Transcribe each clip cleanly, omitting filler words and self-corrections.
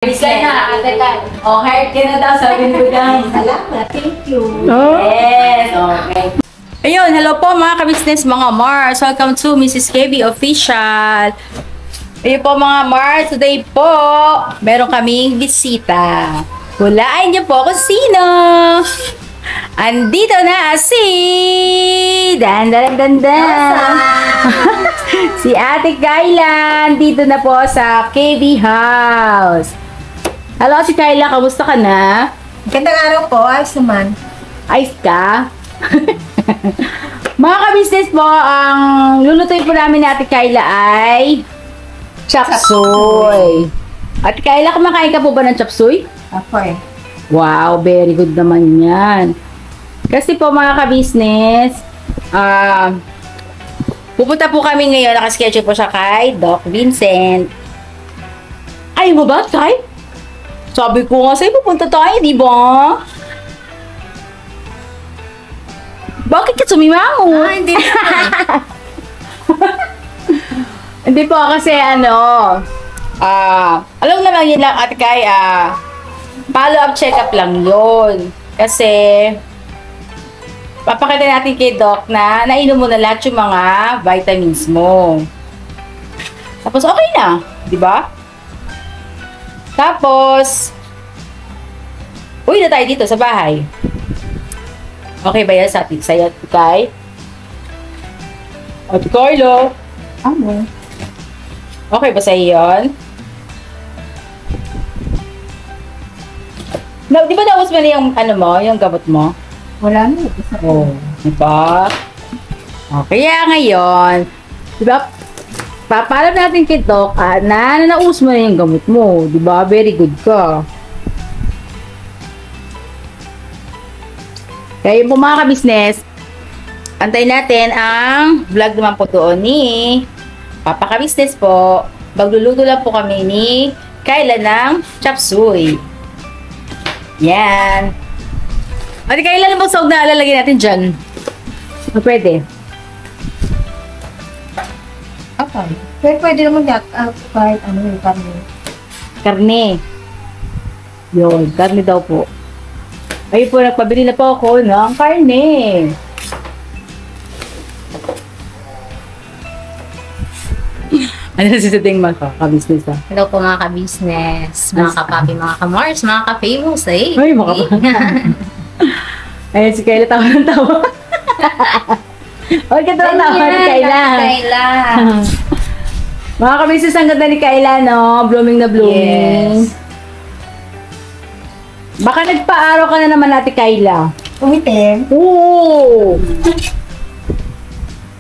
Design na, ate Kai. Oh, hired ka na daw, sabi ko lang. Salamat, thank you. Oh. Yes, okay. Ayun, hello po mga ka-business, mga Mars. Welcome to Mrs. KB Official. Ayun po mga Mars, today po, meron kaming bisita. Hulaan niyo po kung sino. Andito na si si Ate Kayla. Dito na po sa KB House. Hello, si Kayla. Kamusta ka na? Gandang araw po, ayos naman. Ayos ka? Mga ka-business po, ang lulutuin po namin ni Ate Kayla ay chop suey. Ate Kayla, kumakain ka po ba ng chop suey? Ako eh. Wow, very good naman yan. Kasi po mga ka-business, pupunta po kami ngayon, nakaschedule po siya kay Doc Vincent. Ay mo ba, Kay? Sabi ko nga sa'yo, pupunta tayo, di ba? Bakit ka sumimango? Hindi naman. Hindi po, kasi alam naman yun lang, Ate Kay, follow-up check-up lang yun. Kasi, papakita natin kay Doc na nainom mo na lahat yung mga vitamins mo. Tapos, okay na. Di ba? Tapos, uwi na tayo dito sa bahay. Okay ba yan sa'yo, Ate Kay? Ate Kayla? Ano? Okay ba sa'yo yun? No, di ba naubos mo na yung, yung gamot mo? Wala na. Oh, diba? Okay, kaya ngayon, diba, papalam natin kay Doc, na naubos mo na yung gamot mo. Diba? Very good ka. Kaya yung mga ka-business, antayin natin ang vlog naman po doon ni Papa ka-business po. Magluluto lang po kami ni Kayla ng chop suey. Yan. Ate Kayla, ano bang sahog na lalagay natin dyan? Pwede. Okay. Pero pwede naman kahit ano yung karne. Karne. Yun, karne daw po. Ayun po, nagpabili na po ako ng karne. Ano na sisating mga ka-business ha? Hello po mga ka-business, mga ka-papi, mga ka-mars, mga ka-famous eh. Ay, mga Ayun, si Kayla tawa ng tawa. Huwag ka tawa ng tawa ni Kayla. Kayla. Mga ka-business, ang ganda ni Kayla, no? Blooming na blooming. Yes. Baka nagpa-araw ka na naman, Ate Kayla. Umitin. Oo!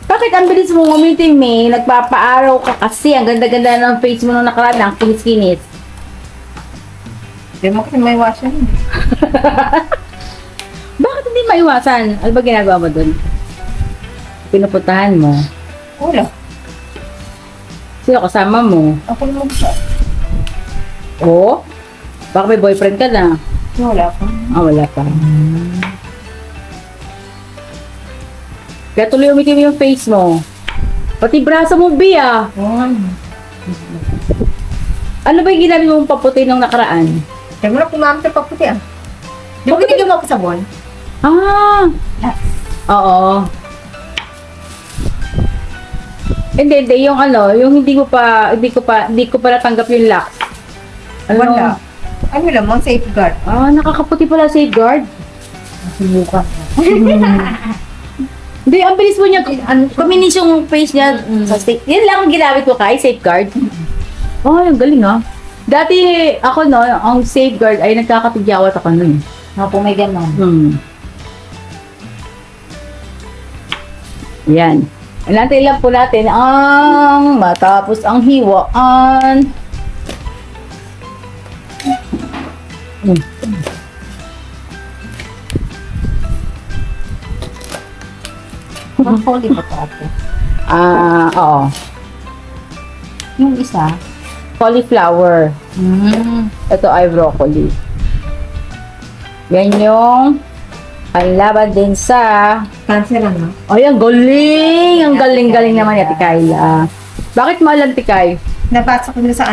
Bakit ang bilis mo umitim eh? Nagpapa-araw ka kasi. Ang ganda-ganda ng face mo nung nakaraan. Ang kinis-kinis. Hindi mo kasi may wasan. Bakit hindi maiwasan? Ano ba ginagawa mo dun? Pinupuntahan mo? Wala. Sino kasama mo? Ako naman siya. Oo? Baka may boyfriend ka na? Wala pa. Wala pa. Kaya tuloy umitim yung face mo. Pati braso mo, Bia. Ano ba yung ginamit mong paputi nung nakaraan? Kaya mo na kumamit ang paputi ah. Di ba binigyan mo ako sabon? Oo. Hindi, yung yung hindi ko pa natanggap yung lock. Wala. Ano lamang safeguard? Nakakaputi pala safeguard. Sinukan. Hindi, ang bilis mo niya. Kuminis yung face niya sa stick. Yan lang ang ginamit ko kay safeguard. Ang galing ah. Dati ako ang safeguard ay nagkakatigyawat ako nun. Ako may ganon. Yan. Inantay lang po natin ang matapos ang hiwaan. Broccoli ba ito ate? Oo. Yung isa? Cauliflower. Ito ay broccoli. Yan yung panlaban din sa... Cancer ano? Ay, ang galing! Ang galing-galing naman ni Ate Kayla. Bakit mahal ang tikay? Napasok ko sa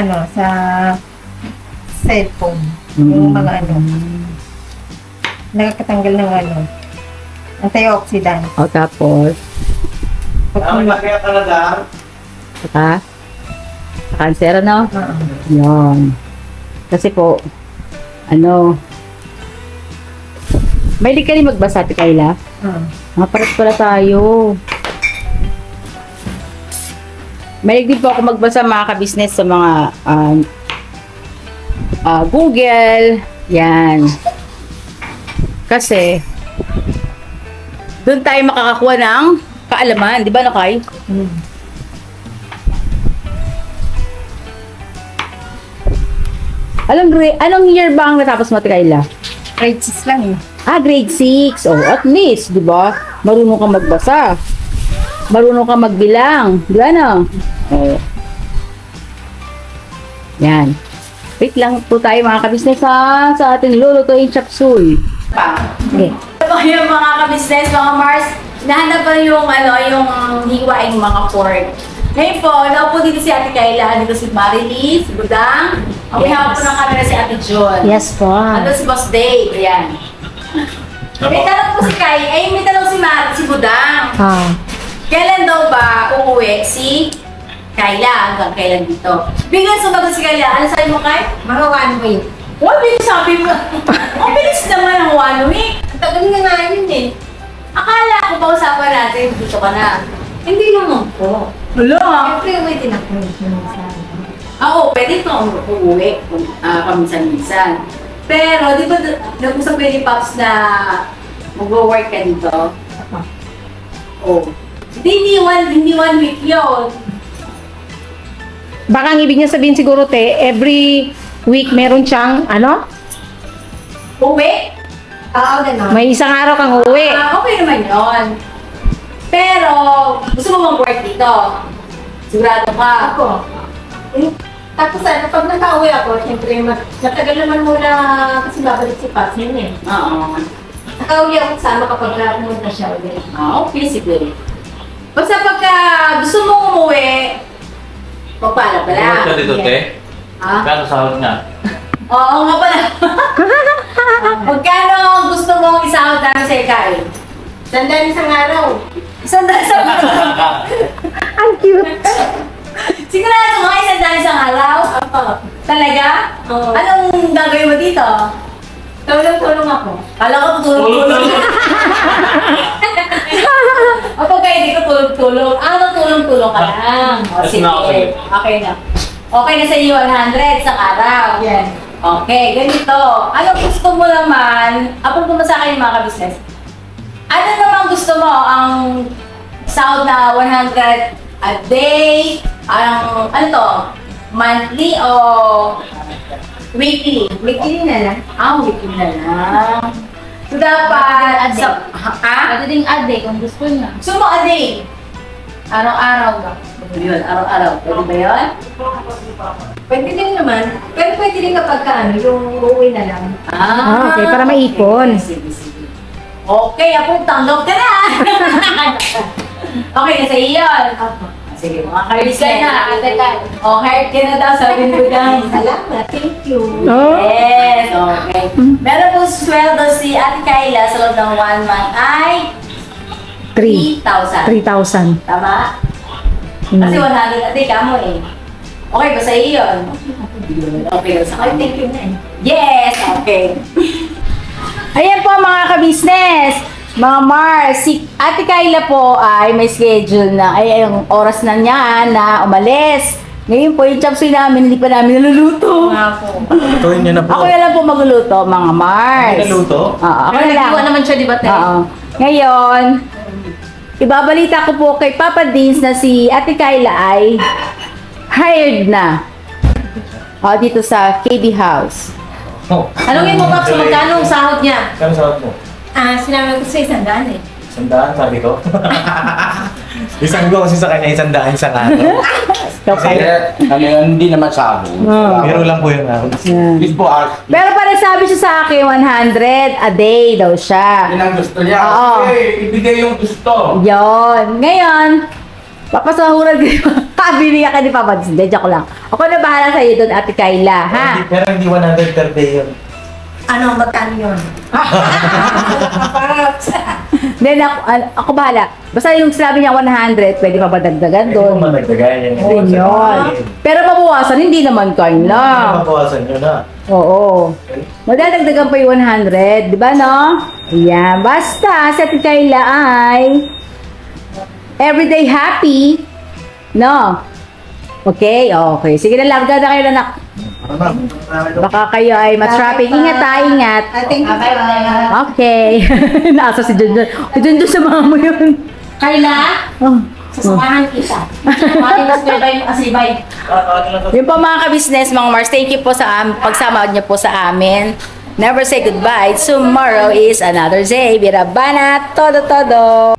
cellphone. Yung mga nakakatanggal ng antioxidant. O tapos, saka, sa cancer, ano? Yun. Kasi po, mahilig ka rin magbasa, Ate Kayla? Mga pares pala tayo. Mahilig din po ako magbasa, mga ka-business, sa mga Google. Yan. Kasi, doon tayo makakakuha ng kaalaman. Di ba, Nakay? Anong year ba ang natapos mo, Ate Kayla? Grade 6 lang eh. Grade 6. Oh, at least, di ba? Marunong kang magbasa. Marunong kang magbilang. Di ba, no? Oh. Yan. Wait lang po tayo, mga kabisnes, sa ating lulutuin chapsuy. Okay. Ito yung mga kabisnes, mga Mars. Nahanap pa yung hiwaing mga pork. Ngayon po, naupo dito si Ate Kayla, dito si Marilis, si Budang. May hawak po ng camera si Ate John. Yes po. Ano si Boss Dave, ayan. May tanong po si may tanong si Budang. Kailan daw ba uuwi si Kayla? Hanggang kailan dito? Biglang sumagot si Kayla. Ano sabi mo, Kay? Mga 1 week. Bilis sabi mo. Ang bilis naman ang 1 week. Ang tagal nga yun eh. Akala ko pa usapan natin, dito ka na. Hindi naman po. Wala. Siyempre, wait na po. Pwede ito uuwi paminsan-minsan. Pero, di ba, nag-usap kayo ni Pops na mag-work ka dito? Hindi one week yun. Baka ang ibig niya sabihin siguro, every week meron siyang, Uwi? Oo, gano'n. May isang araw kang uwi. Okay naman yun. Pero, gusto mo mag-work dito? Sigurado ka? Ako. Tapos pag nakauwi ako, siyempre, matagal naman muna kasi babalik si Pats yun eh. Oo. Nakauwi ako sama kapag pumunta siya ulit. Okay, siguro. Basta pagka gusto mong umuwi, magpala pala. Ano ka dito, te? Kano sahod nga? Oo nga pala. Magkano gusto mong isahod namin sa ikain? Sandali isang araw. Isang Ang cute. Sigurado mga isang araw? Talaga? Oo. Anong gagawin mo dito? Tulong-tulong ako. Kala ko tutulog-tulog. O pagka hindi ko tulog-tulog, tulong-tulong ka lang. Sige. Okay na. Okay na sa iyo 100 sa araw. Yan. Okay, ganito. Ano gusto mo naman, apong mo sa akin yung mga ka-business, ano naman gusto mo ang sahod na 100 a day, monthly o weekly? Weekly na lang. Weekly na lang. So, dapat, Pwede ding a day kung gusto niya. Gusto mo a day? Araw-araw ba? Yun, araw-araw. Pwede ba yun? Pwede din naman. Pero pwede din kapag yung uuwi na lang. Okay, para maipon. Sige, sige. Okay, ako, tanggap ka na! Okay, nasa iyon. Sige, mga ka-release ka na. Okay, ka na daw, sabi mo daw. Salamat. Thank you. Yes, okay. Meron po sweldo si Ate Kayla sa loob ng 1 month ay 3,000. 3,000. Tama? Kasi 100 a day ka mo eh. Okay ba sa iyo yun? Okay sa Ay, thank you na eh. Yes! Okay. Ayan po mga ka-business, mga Mars, si Ate Kayla po ay may schedule na, yung oras na niya na umalis. Ngayon po yung chapsuy namin, hindi pa namin naluluto. Tuwin niyo na po. Ako na lang po magluluto, mga Mars. Naluto? Oo, ako na lang. Nagkuha naman siya, di ba, te? Oo. Ngayon, ibabalita ko po kay Papa Dins na si Ate Kayla ay hired na. Dito sa KB House. Tanungin mo, Paps, magkano ang sahod niya? Kano sahod mo? Sinabi ko sa 100 eh. 100, sabi ko. Isang ko kasi sa kanya 100 isang araw. Hindi naman sabo. Biro lang po yun. Please po ask. Pero parang sabi siya sa akin, 100 a day daw siya. Yun ang gusto niya. Oo. Okay, ibigay yung gusto. Yon. Ngayon, Papasahuran kayo. Biniyak ka ni Papa. Hindi, joke lang. Ako na bahala sa'yo doon, Ate Kayla, ha? Pero hindi 100 per day yun. Ano, magkano yun? Then, ako bahala. Basta yung sinabi niya 100, pwede pa ba dagdagan Hindi doon? mo madagdagan yan. Yun yun. Pero mabawasan, hindi naman, Kayla. Mabawasan nyo na. Oo. Madadagdagan pa yung 100, di ba, no? Ayan. Basta, sa Ate Kayla ay everyday happy. No? Okay? Okay. Sige na, larga na kayo, anak. Baka kayo ay ma-traffic. Ingat ha, ingat. I think bye-bye. Okay. Nasa si Junjun. Si Junjun sa mga mo yun. Kayla, Oh. sasamahan kita. Matilas kayo ba yung asibay? Yun po mga ka-business, mga Mars, thank you po sa pagsama niyo po sa amin. Never say goodbye. Tomorrow is another day. Birabana, todo-todo.